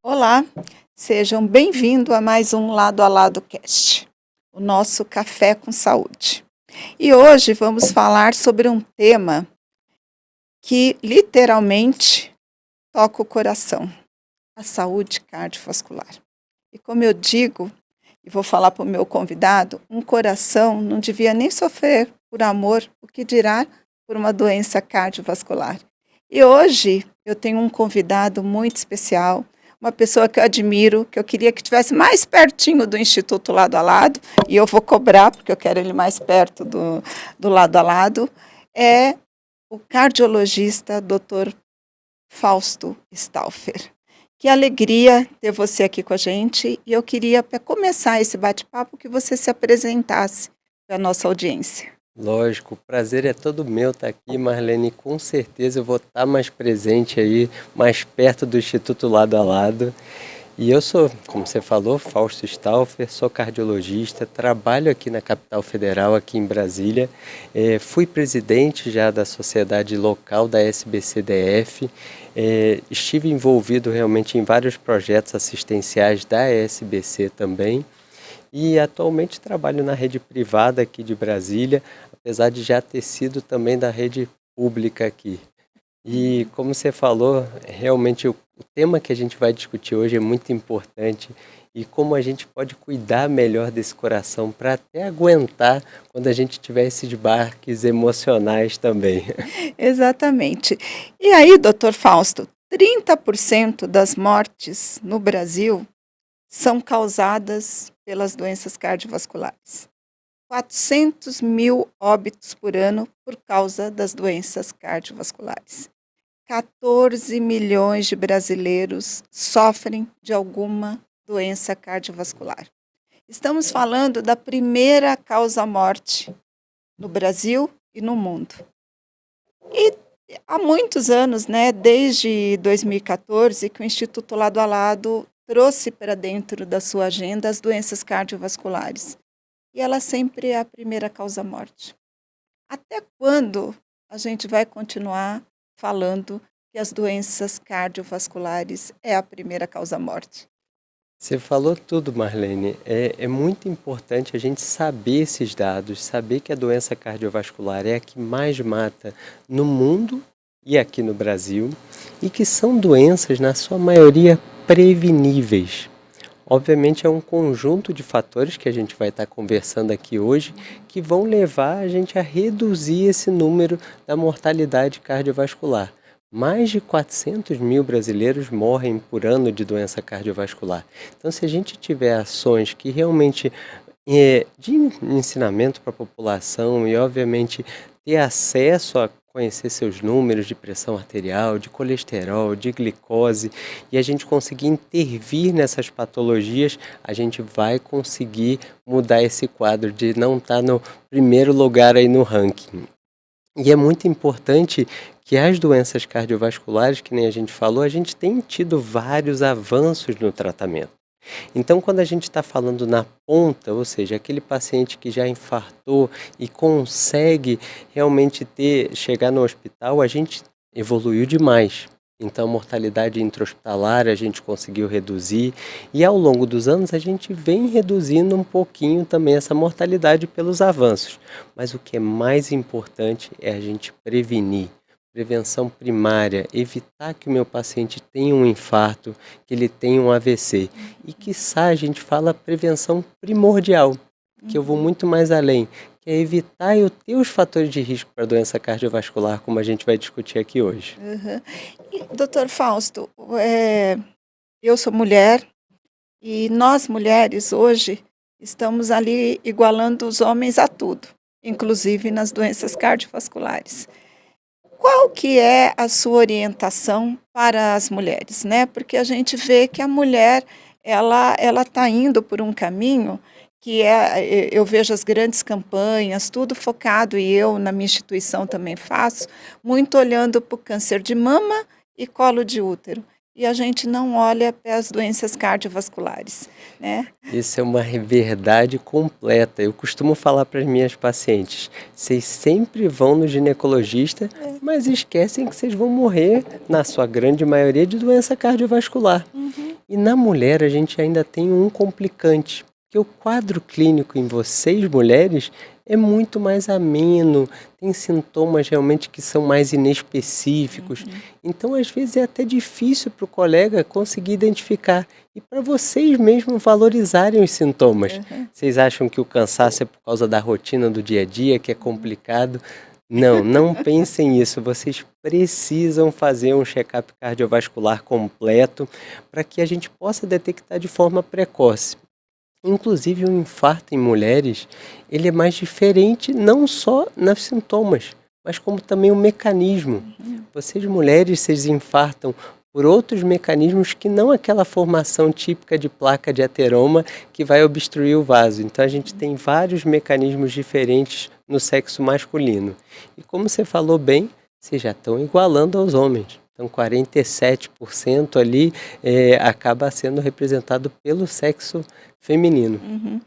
Olá, sejam bem-vindos a mais um Lado a Lado Cast, o nosso Café com Saúde. E hoje vamos falar sobre um tema que literalmente toca o coração, a saúde cardiovascular. E como eu digo, e vou falar para o meu convidado, um coração não devia nem sofrer por amor, o que dirá por uma doença cardiovascular. E hoje eu tenho um convidado muito especial, uma pessoa que eu admiro, que eu queria que estivesse mais pertinho do Instituto Lado a Lado, e eu vou cobrar, porque eu quero ele mais perto do Lado a Lado, é o cardiologista Dr. Fausto Stauffer. Que alegria ter você aqui com a gente, e eu queria, para começar esse bate-papo, que você se apresentasse para a nossa audiência. Lógico, o prazer é todo meu estar aqui, Marlene, com certeza eu vou estar mais presente aí, mais perto do Instituto Lado a Lado. E eu sou, como você falou, Fausto Stauffer, sou cardiologista, trabalho aqui na capital federal, aqui em Brasília. Fui presidente já da sociedade local da SBCDF, estive envolvido realmente em vários projetos assistenciais da SBC também. E atualmente trabalho na rede privada aqui de Brasília, apesar de já ter sido também da rede pública aqui. E como você falou, realmente o tema que a gente vai discutir hoje é muito importante e como a gente pode cuidar melhor desse coração para até aguentar quando a gente tiver esses baques emocionais também. Exatamente. E aí, doutor Fausto, 30% das mortes no Brasil são causadas pelas doenças cardiovasculares. 400 mil óbitos por ano por causa das doenças cardiovasculares. 14 milhões de brasileiros sofrem de alguma doença cardiovascular. Estamos falando da primeira causa-morte no Brasil e no mundo. E há muitos anos, desde 2014, que o Instituto Lado a Lado trouxe para dentro da sua agenda as doenças cardiovasculares. E ela sempre é a primeira causa-morte. Até quando a gente vai continuar falando que as doenças cardiovasculares é a primeira causa-morte? Você falou tudo, Marlene. É muito importante a gente saber esses dados, saber que a doença cardiovascular é a que mais mata no mundo e aqui no Brasil, e que são doenças, na sua maioria, preveníveis. Obviamente é um conjunto de fatores que a gente vai estar conversando aqui hoje que vão levar a gente a reduzir esse número da mortalidade cardiovascular. Mais de 400 mil brasileiros morrem por ano de doença cardiovascular. Então, se a gente tiver ações que realmente de ensinamento para a população e, obviamente, ter acesso a conhecer seus números de pressão arterial, de colesterol, de glicose, e a gente conseguir intervir nessas patologias, a gente vai conseguir mudar esse quadro de não estar no primeiro lugar aí no ranking. E é muito importante que as doenças cardiovasculares, que nem a gente falou, a gente tem tido vários avanços no tratamento. Então, quando a gente está falando na ponta, ou seja, aquele paciente que já infartou e consegue realmente chegar no hospital, a gente evoluiu demais. Então, a mortalidade intra-hospitalar a gente conseguiu reduzir e ao longo dos anos a gente vem reduzindo um pouquinho também essa mortalidade pelos avanços. Mas o que é mais importante é a gente prevenir. Prevenção primária, evitar que o meu paciente tenha um infarto, que ele tenha um AVC. E quiçá a gente fala prevenção primordial, que eu vou muito mais além, que é evitar eu ter os fatores de risco para a doença cardiovascular, como a gente vai discutir aqui hoje. Uhum. E, doutor Fausto, eu sou mulher e nós mulheres hoje estamos ali igualando os homens a tudo, inclusive nas doenças cardiovasculares. Qual que é a sua orientação para as mulheres, né? Porque a gente vê que a mulher ela está indo por um caminho eu vejo as grandes campanhas, tudo focado, e eu na minha instituição também faço, muito olhando para o câncer de mama e colo de útero. E a gente não olha para as doenças cardiovasculares, né? Isso é uma verdade completa. Eu costumo falar para as minhas pacientes: vocês sempre vão no ginecologista, mas esquecem que vocês vão morrer, na sua grande maioria, de doença cardiovascular. Uhum. E na mulher a gente ainda tem um complicante, que o quadro clínico em vocês mulheres é muito mais ameno, tem sintomas realmente que são mais inespecíficos. Então, às vezes, é até difícil para o colega conseguir identificar. E para vocês mesmos valorizarem os sintomas. Uhum. Vocês acham que o cansaço é por causa da rotina do dia a dia, que é complicado? Não, não pensem isso. Vocês precisam fazer um check-up cardiovascular completo para que a gente possa detectar de forma precoce. Inclusive, o infarto em mulheres, ele é mais diferente não só nos sintomas, mas como também o mecanismo. Vocês mulheres, vocês infartam por outros mecanismos que não aquela formação típica de placa de ateroma que vai obstruir o vaso. Então, a gente tem vários mecanismos diferentes no sexo masculino. E como você falou bem, vocês já estão igualando aos homens. Então, 47% ali acaba sendo representado pelo sexo feminino. Uhum.